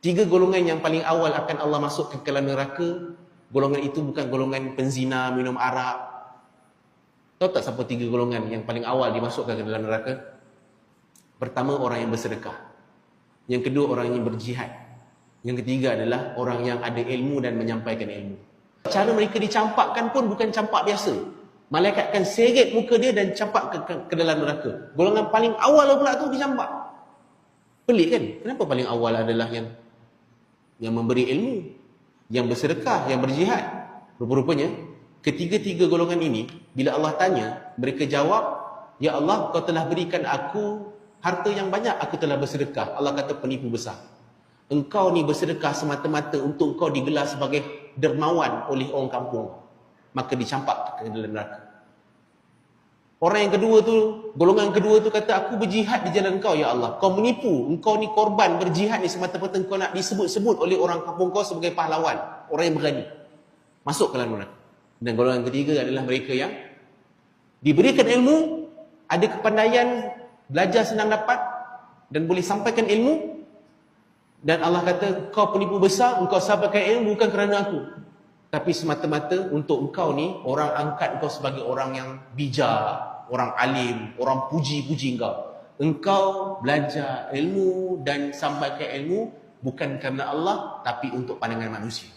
Tiga golongan yang paling awal akan Allah masukkan ke dalam neraka. Golongan itu bukan golongan penzina, minum arak. Tahu tak siapa tiga golongan yang paling awal dimasukkan ke dalam neraka? Pertama, orang yang bersedekah. Yang kedua, orang yang berjihad. Yang ketiga adalah orang yang ada ilmu dan menyampaikan ilmu. Cara mereka dicampakkan pun bukan campak biasa. Malaikat akan seret muka dia dan campak ke dalam neraka. Golongan paling awal pula tu dicampak. Pelik kan? Kenapa paling awal adalah yang memberi ilmu, yang bersedekah, yang berjihad? Rupa-rupanya ketiga-tiga golongan ini, bila Allah tanya, mereka jawab, "Ya Allah, kau telah berikan aku harta yang banyak, aku telah bersedekah." Allah kata, "Penipu besar. Engkau ni bersedekah semata-mata untuk kau digelar sebagai dermawan oleh orang kampung." Maka dicampak ke dalam neraka. Orang yang kedua tu, golongan kedua tu kata, "Aku berjihad di jalan kau, ya Allah." Kau menipu, engkau ni korban berjihad ni semata-mata engkau nak disebut-sebut oleh orang kampung kau sebagai pahlawan, orang yang berani. Masuk ke dalam neraka. Dan golongan ketiga adalah mereka yang diberikan ilmu, ada kepandaian, belajar senang dapat dan boleh sampaikan ilmu, dan Allah kata, "Kau penipu besar, engkau sampaikan ilmu bukan kerana aku, tapi semata-mata untuk engkau ni, orang angkat kau sebagai orang yang bijak, orang alim, orang puji-puji engkau. Engkau belajar ilmu dan sampaikan ilmu bukan kerana Allah, tapi untuk pandangan manusia."